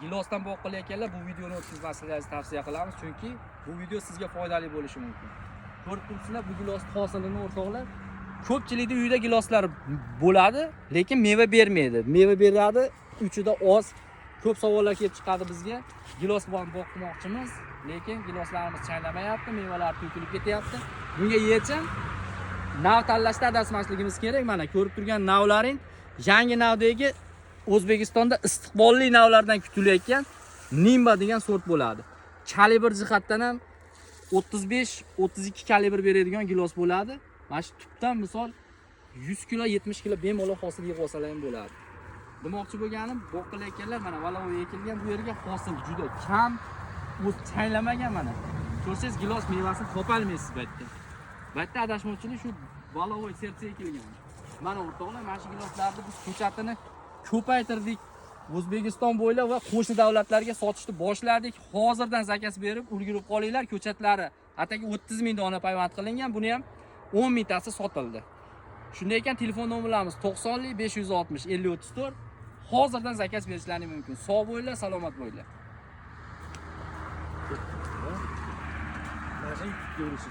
gilosdan boq qilayotganlar bu videoni o'tkazmasligingizni tavsiya qilamiz, chunki bu video sizga foydali bo'lishi mumkin. Ko'rib turibsizlar, bu gilos hosilini o'rtoqlar. Ko'pchilikning uyida giloslar bo'ladi, lekin meva bermaydi. Meva beradi, uchida oz. Ko'p savollar kelib chiqadi bizga. Gilos bilan boqmoqchimiz, lekin giloslarimiz chaynamayapti, mevalar to'kilib ketyapti. Bunga yechim nav tanlashda adashmasligimiz kerak. Mana ko'rib turgan navlaring yangi navdagi O'zbekistonda istiqbolli navlardan kutilayotgan Nimba degan sort bo'ladi. Kalibr jihatdan ham 35-32 kalibr beradigan gilos bo'ladi. Mana shu tubdan misol 100 kilo, 70 kilo bemalol hosil yig'ib olsalar ham bo'ladi. Demoqchi bo'lganim, boq qilayotganlar mana valoviy ekilgan bu yerga hosil juda kam, o'z chaylamagan mana. Ko'rsangiz gilos mevasini topolmaysiz bu yerda. Bu yerda adashmovchilik shu valoviy sertsa ekilgan. Mana o'rtoqlar, mana shu giloslarni biz ko'chatini ko'paytirdik. O'zbekiston bo'ylab va qo'shni davlatlarga sotishni boshladik. Hozirdan zakaz berib ulgurib qolinglar, ko'chatlari ataki 30 ming dona payvand qilingan, buni ham 10 mingtasi sotildi. Shunday ekan, telefon nomerlarimiz 90 560 50 34. Hozirdan zakaz berishlaringiz mumkin. Sog' bo'linglar, salomat bo'linglar. Mana shu ko'rishsiz.